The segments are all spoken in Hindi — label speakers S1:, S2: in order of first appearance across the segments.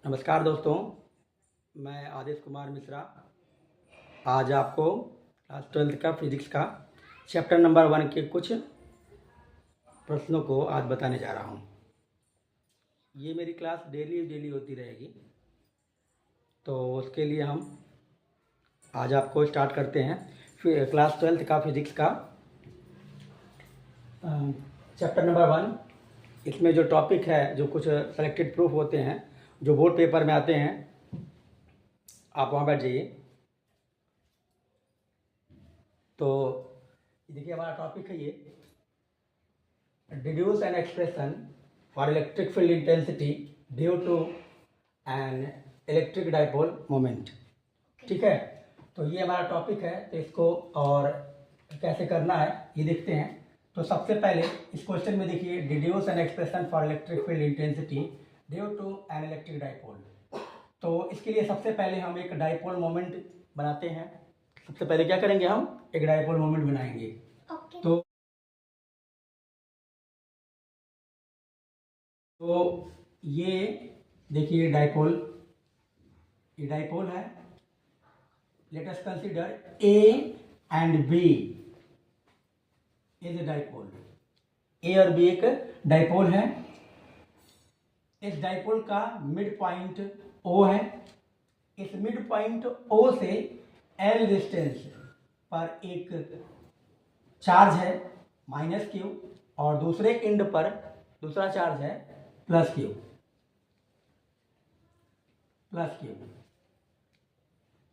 S1: नमस्कार दोस्तों, मैं आदेश कुमार मिश्रा आज आपको क्लास 12th का फिजिक्स का चैप्टर नंबर 1 के कुछ प्रश्नों को आज बताने जा रहा हूँ। ये मेरी क्लास डेली होती रहेगी, तो उसके लिए हम आज आपको स्टार्ट करते हैं फिर क्लास 12th का फिजिक्स का चैप्टर नंबर 1। इसमें जो टॉपिक है, जो कुछ सेलेक्टेड प्रूफ होते हैं जो बोर्ड पेपर में आते हैं, आप वहाँ बैठ जाइए। तो देखिए, हमारा टॉपिक है ये deduce an expression for electric field intensity due to an electric dipole moment. ठीक है, तो ये हमारा टॉपिक है। तो इसको और कैसे करना है ये देखते हैं। तो सबसे पहले इस क्वेश्चन में देखिए, deduce an expression for electric field intensity due to an electric dipole. तो इसके लिए सबसे पहले हम एक डाइपोल मोमेंट बनाते हैं। सबसे पहले क्या करेंगे, हम एक डाइपोल मोमेंट बनाएंगे। तो ये देखिए डाइपोल, ये डाइपोल है। Let us consider A and B is a dipole. A और बी एक डाइपोल है। इस डाइपोल का मिड पॉइंट ओ है। इस मिड पॉइंट ओ से एल डिस्टेंस पर एक चार्ज है -q, और दूसरे एंड पर दूसरा चार्ज है +q।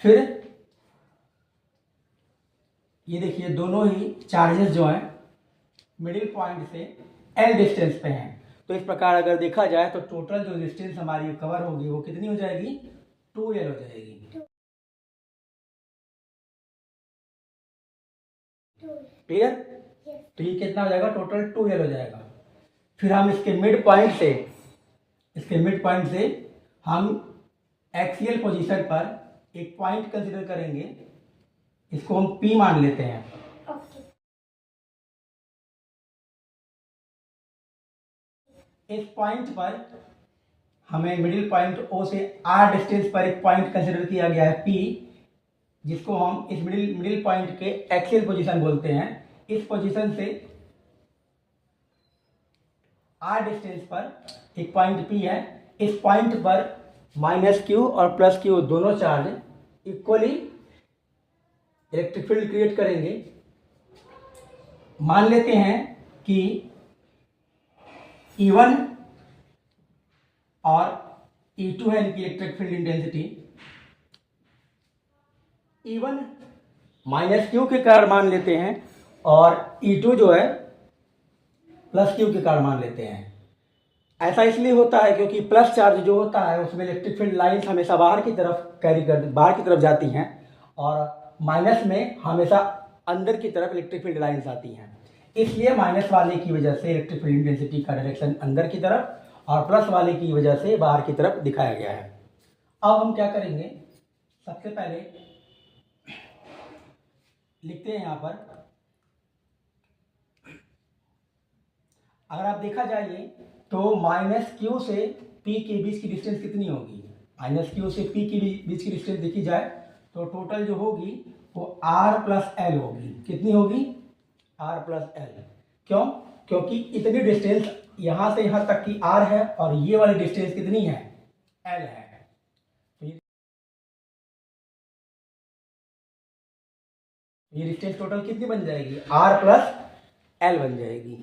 S1: फिर ये देखिए, दोनों ही चार्जेस जो हैं मिडिल पॉइंट से एल डिस्टेंस पे हैं। तो इस प्रकार अगर देखा जाए तो टोटल जो डिस्टेंस हमारी कवर होगी वो कितनी हो जाएगी, 2l हो जाएगी। क्लियर? तो ये कितना हो जाएगा, टोटल 2l हो जाएगा। फिर हम इसके मिड पॉइंट से हम एक्सियल पोजीशन पर एक पॉइंट कंसीडर करेंगे। इसको हम P मान लेते हैं। इस पॉइंट पर हमें मिडिल पॉइंट O से R डिस्टेंस पर एक पॉइंट कंसीडर किया गया है P, जिसको हम इस मिडिल पॉइंट के एक्सियल पोजीशन बोलते हैं। इस पोजीशन से R डिस्टेंस पर एक पॉइंट P है। इस पॉइंट पर -q और +q दोनों charge equally electric field create करेंगे। मान लेते हैं कि E1 और E2 है इनकी electric field intensity. E1 -q के कारण मान लेते हैं, और E2 जो है +q के कारण मान लेते हैं। ऐसा इसलिए होता है क्योंकि प्लस चार्ज जो होता है उसमें इलेक्ट्रिक फील्ड लाइंस हमेशा बाहर की तरफ जाती हैं, और माइनस में हमेशा अंदर की तरफ इलेक्ट्रिक फील्ड लाइंस आती हैं। इसलिए माइनस वाले की वजह से इलेक्ट्रिक फील्ड इंटेंसिटी का डायरेक्शन अंदर की तरफ, और प्लस वाले की वजह से बाहर की तरफ दिखाया गया है। अब हम क्या करेंगे, सबसे पहले लिखते हैं यहाँ पर। अगर आप देखा जाए तो -q से p के बीच की डिस्टेंस कितनी होगी, -q से p के बीच की डिस्टेंस देखी जाए तो टोटल जो होगी वो r + l होगी। कितनी होगी, r + l। क्यों? क्योंकि इतनी डिस्टेंस यहां से यहां तक की r है, और ये वाली डिस्टेंस कितनी है, l है। तो ये डिस्टेंस टोटल कितनी बन जाएगी, r + l बन जाएगी।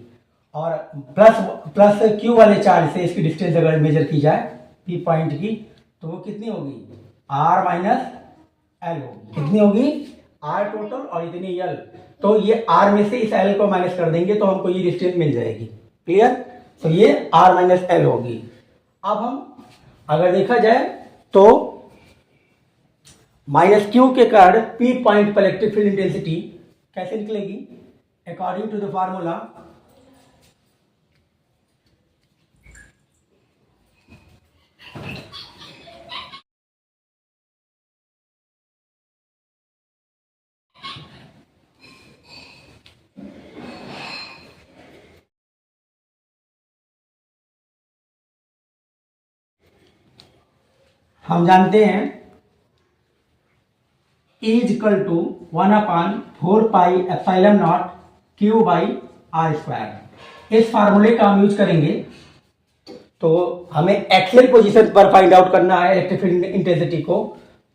S1: और प्लस q वाले चार्ज से इसकी डिस्टेंस अगर मेजर की जाए p पॉइंट की, तो वो कितनी होगी, r - l होगी। कितनी होगी, r टोटल और इतनी l। तो ये r में से इस l को माइनस कर देंगे तो हमको ये डिस्टेंस मिल जाएगी। क्लियर? तो ये r - l होगी। अब हम अगर देखा जाए तो -q के कारण p पॉइंट पर इलेक्ट्रिक फील्ड इंटेंसिटी कैसे निकलेगी, अकॉर्डिंग टू द फार्मूला हम जानते हैं E is equal to 1/4πε0 Q/r²। इस फार्मूले का हम यूज करेंगे। तो हमें एक्सियल पोजीशन पर फाइंड आउट करना है इलेक्ट्रिक फील्ड इंटेंसिटी को।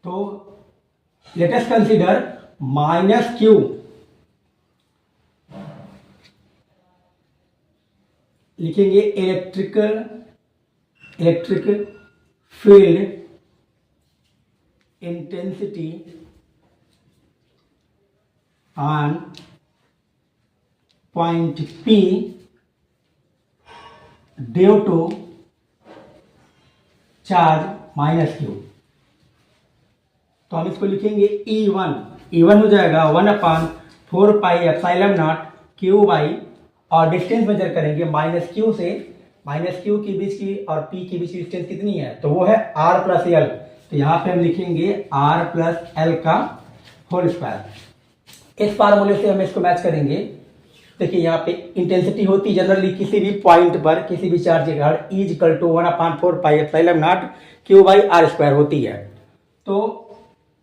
S1: तो लेट अस कंसीडर -q लिखेंगे electric field intensity on point P due to charge -q। तो हम इसको लिखेंगे E1 हो जाएगा 1/4πε0 Q/, और डिस्टेंस मेजर करेंगे -q से -q के बीच की और P के बीच की डिस्टेंस कितनी है, तो वो है r + l। तो यहाँ पे हम लिखेंगे r + l का होल स्क्वायर। इस फार्मूले से हम इसको मैच करेंगे। देखिए यहाँ पे इंटेंसिटी होती जनरली किसी भी पॉइंट पर किसी भी चार्ज के कारण E = 1/4πε0 Q/r² होती है। तो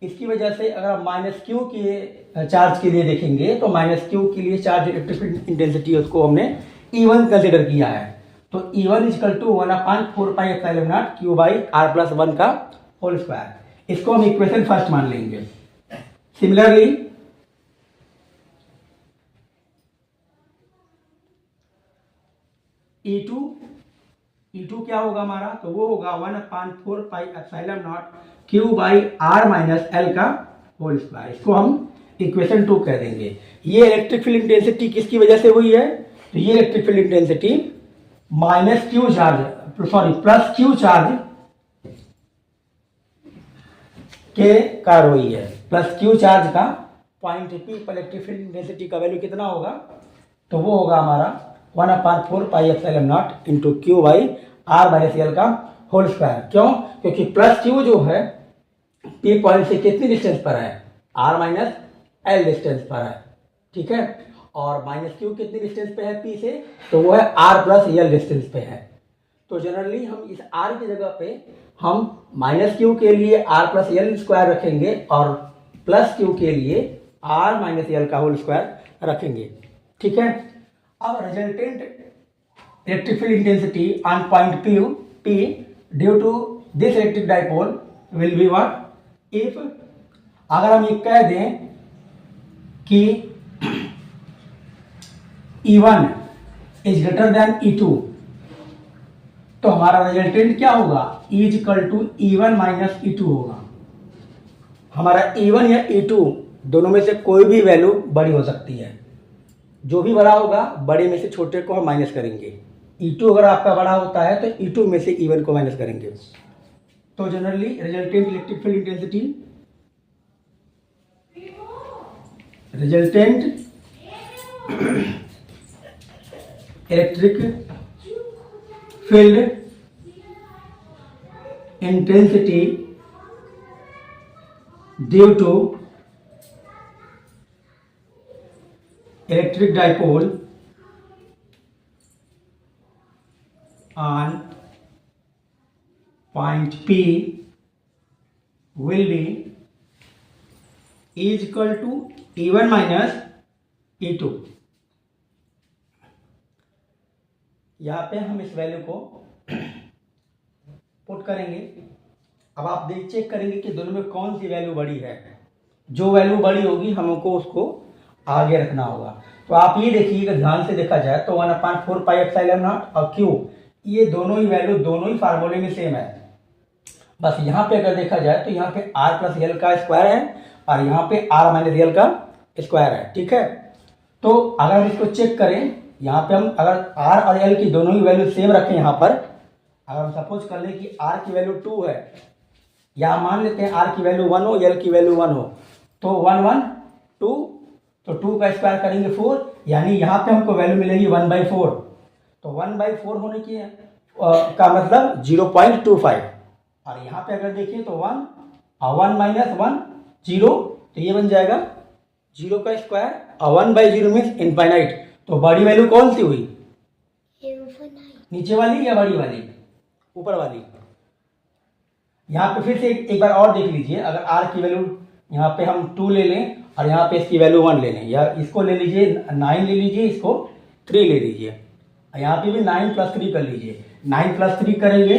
S1: इसकी वजह से अगर हम -q के चार्ज के लिए देखेंगे तो -q के लिए चार्ज इलेक्ट्रिक इंटेंसिटी उसको हमने E1 कंसिडर किया है। तो E1 = 1/4πε0 Q/r+1 का होल स्क्वायर। इसको हम इक्वेशन फर्स्ट मान लेंगे। सिमिलरली E2 क्या होगा हमारा, तो वो होगा 1/4πε0 Q/r-l का होल स्क्वायर। इसको हम इक्वेशन 2 कह देंगे। ये इलेक्ट्रिक फील्ड इंटेंसिटी किसकी वजह से हुई है, तो ये electric field intensity plus Q charge के कारण हुई है। प्लस क्यू चार्ज का पॉइंट P पर इलेक्ट्रिक फील्ड इंटेंसिटी का वैल्यू कितना होगा, तो वो होगा हमारा 1/4πε0 Q/r-l का होल स्क्वायर। क्यों, क्योंकि प्लस क्यू जो है P पॉइंट से कितनी डिस्टेंस पर है, r-l डिस्टेंस पर है, ठीक है। और -q कितनी डिस्टेंस पे है P से, तो वो है r + l डिस्टेंस पे है। तो जनरली हम इस r की जगह पे हम -q के लिए r + l स्क्वायर रखेंगे और +q के लिए r - l का होल स्क्वायर रखेंगे, ठीक है। अब resultant electric field intensity on point P due to this electric dipole will be what, if अगर हम ये कह दें कि E1 is greater than E2, तो हमारा रिजल्टेंट क्या होगा, E = E1 - E2 होगा। हमारा E1 या E2 दोनों में से कोई भी वैल्यू बड़ी हो सकती है। जो भी बड़ा होगा बड़े में से छोटे को हम माइनस करेंगे। E2 अगर आपका बड़ा होता है तो E2 में से E1 को माइनस करेंगे। तो generally resultant electric field intensity due to electric dipole on point P will be E = E1 - E2। यहाँ पे हम इस वैल्यू को पुट करेंगे। अब आप चेक करेंगे कि दोनों में कौन सी वैल्यू बड़ी है। जो वैल्यू बड़ी होगी हमको उसको आगे रखना होगा। तो आप ये देखिएगा, ध्यान से देखा जाए तो 1/4πε0 और Q, ये दोनों ही वैल्यू दोनों ही फार्मूले में सेम है। बस यहाँ पे अगर देखा जाए तो यहाँ पे r + l का स्क्वायर है और यहाँ पे r - l का स्क्वायर है, ठीक है। तो अगर हम इसको चेक करें, यहाँ पे हम अगर r और l की दोनों ही वैल्यू सेम रखें, यहाँ पर अगर हम सपोज कर लें कि r की वैल्यू 2 है, या मान लेते हैं r की वैल्यू 1 हो, l की वैल्यू 1 हो, तो 1 1 2, तो 2 का स्क्वायर करेंगे 4, यानी यहाँ पे हमको वैल्यू मिलेगी 1/4। तो 1/4 होने की का मतलब 0.25, और यहाँ पे अगर देखिए तो 1 और 1 - 1 0, तो ये बन जाएगा 0 का स्क्वायर, और 1/0 मीन्स इनफाइनाइट। तो बड़ी वैल्यू कौन सी हुई, नीचे वाली या बड़ी वाली, ऊपर वाली। यहाँ पे फिर से एक बार और देख लीजिए, अगर r की वैल्यू यहाँ पे हम 2 ले लें और यहाँ पे इसकी वैल्यू 1 ले लें, या इसको ले लीजिए 9 ले लीजिए, इसको 3 ले लीजिए, यहाँ पे भी 9 + 3 कर लीजिए। 9 + 3 करेंगे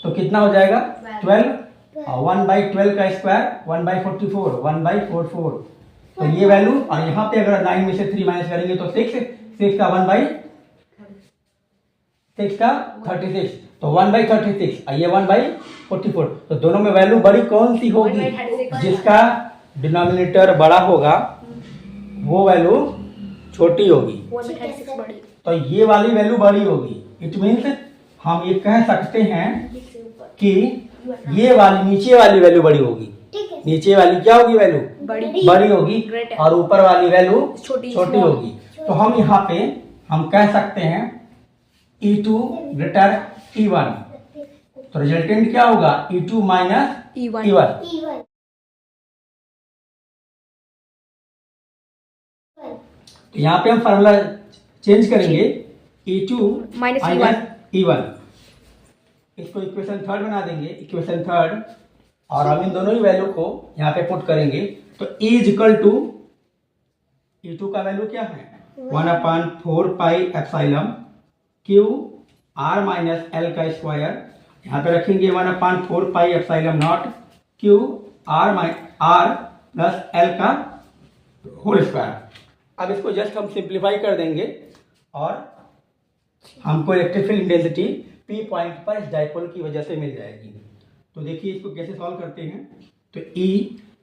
S1: तो कितना हो जाएगा 12, 1/12 का स्क्वायर 1/44, 1/44। तो ये वैल्यू, और यहाँ पे अगर 9 में से 3 माइनस करेंगे तो 6 का 1/6 का 36, तो 1/36, ये 1/44। तो दोनों में वैल्यू बड़ी कौन सी होगी? जिसका डिनोमिनेटर बड़ा होगा वो वैल्यू छोटी होगी, तो ये वाली वैल्यू बड़ी होगी। इट मीन्स हम ये कह सकते हैं कि ये वाली नीचे वाली वैल्यू बड़ी होगी, नीचे वाली क्या होगी वैल्यू बड़ी होगी, और ऊपर वाली वैल्यू छोटी होगी। तो हम यहाँ पे हम कह सकते हैं E2 ग्रेटर E1, तो रिजल्टेंट क्या होगा E2 - E1। तो यहाँ पे हम फार्मूला चेंज करेंगे, E2 - E1, इसको इक्वेशन 3 बना देंगे, इक्वेशन 3, और हम इन दोनों ही वैल्यू को यहाँ पे पुट करेंगे। तो E = E2 का वैल्यू क्या है 1/4πε Q r - L का स्क्वायर, यहाँ पे रखेंगे 1/4πε0 Q r + L का होल स्क्वायर। अब इसको जस्ट हम सिंप्लीफाई कर देंगे और हमको electric field intensity P point पर इस डाइपोल की वजह से मिल जाएगी। तो देखिए इसको कैसे सॉल्व करते हैं। तो E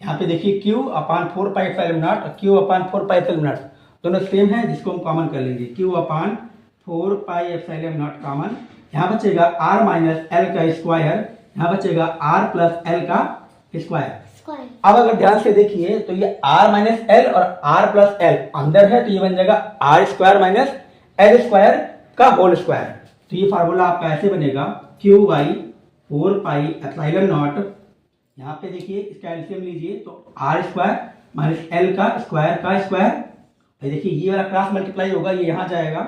S1: यहाँ पे देखिए Q/4πε0 और Q/4πε0 दोनों सेम है, जिसको हम कॉमन कर लेंगे। Q/4πε0 कॉमन, यहाँ बचेगा r - L का स्क्वायर, यहाँ बचेगा r + L का स्क्वायर। अब अगर ध्यान से देखिए तो ये r - L और r + L अंदर है, तो ये बन जाएगा r² - L² का होल स्क्वायर। तो ये फार्मूला आपका ऐसे बनेगा Q/4πε0, यहाँ पे देखिए इसका एलसीएम लीजिए तो r² - L का स्क्वायर, देखिए ये वाला क्रॉस मल्टीप्लाई होगा, ये यहाँ जाएगा,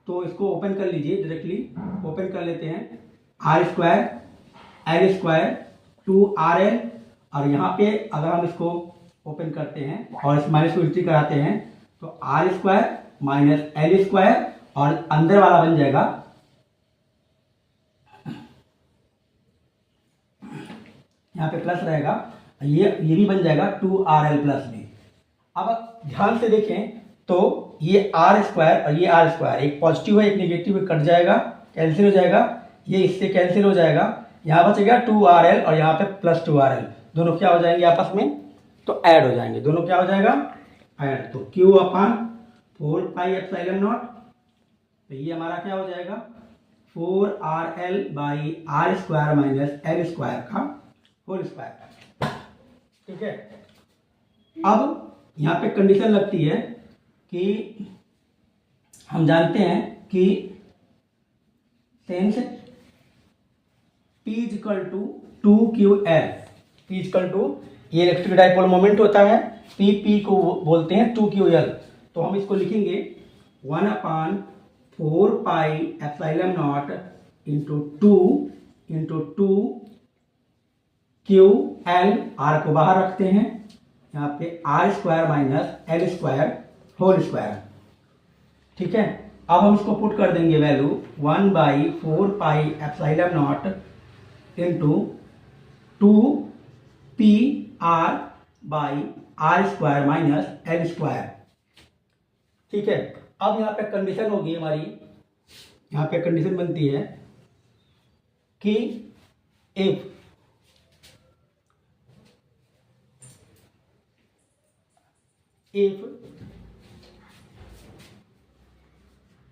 S1: तो इसको ओपन कर लीजिए, डायरेक्टली ओपन कर लेते हैं, r² L² 2rl, और यहाँ पे अगर हम इसको ओपन करते हैं और इस माइनस को उल्टी कराते हैं तो r² - L² और अंदर वाला बन जाएगा, यहाँ पे प्लस रहेगा, ये भी बन जाएगा 2rl + में। अब ध्यान से देखें तो ये r² और ये r², एक पॉजिटिव है एक नेगेटिव है, कट जाएगा, कैंसिल हो जाएगा, ये इससे कैंसिल हो जाएगा, यहाँ बचेगा 2rl और यहाँ पे +2rl, दोनों क्या हो जाएंगे आपस में, तो ऐड हो जाएंगे, दोनों क्या हो जाएगा ऐड। तो Q/4πε0, तो ये हमारा क्या हो जाएगा 4rl/r² - L² का होल स्क्वायर। ठीक है, अब यहाँ पे कंडीशन लगती है कि हम जानते हैं कि सेंस P = 2qL, P = ये इलेक्ट्रिक डाइपोल मोमेंट होता है, P को बोलते हैं 2qL। तो हम इसको लिखेंगे 1/4πε0 × 2qL, r को बाहर रखते हैं, यहाँ पे r² - L² होल स्क्वायर। ठीक है, अब हम इसको पुट कर देंगे वैल्यू 1/4πε0 × 2πr/r² - L²। ठीक है, अब यहाँ पे कंडीशन होगी हमारी, यहाँ पे कंडीशन बनती है कि if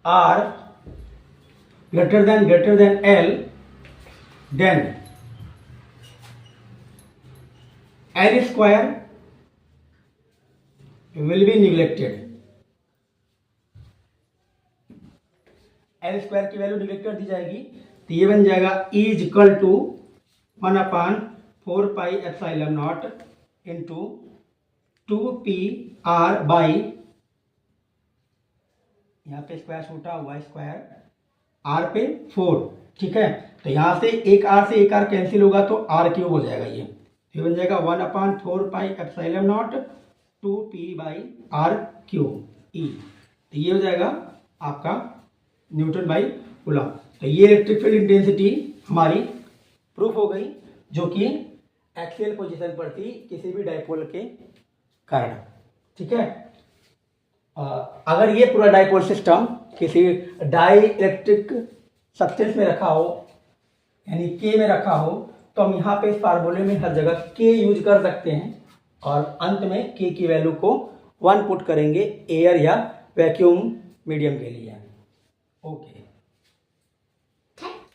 S1: r greater than L, then L² will be neglected, L² की वैल्यू निगलेक्ट कर दी जाएगी। तो ये बन जाएगा E = 1/4πε0 × 2πr/, यहाँ पे स्क्वायर छूटा हुआ स्क्वायर, r पे 4। ठीक है, तो यहाँ से एक R कैंसिल होगा तो R³ हो जाएगा, ये बन जाएगा 1/4πε0 2p/r³ E। तो ये हो जाएगा आपका न्यूटन बाई कूलम। तो ये इलेक्ट्रिक फील्ड इंटेंसिटी हमारी प्रूफ हो गई, जो कि एक्सियल पोजीशन पर थी किसी भी डाइपोल के कारण। ठीक है, अगर ये पूरा डाइपोल सिस्टम किसी डाई इलेक्ट्रिक सब्सटेंस में रखा हो, यानी के में रखा हो, तो हम यहाँ पे इस फार्मूले में हर जगह के यूज कर सकते हैं और अंत में के की वैल्यू को 1 पुट करेंगे एयर या वैक्यूम मीडियम के लिए। ओके।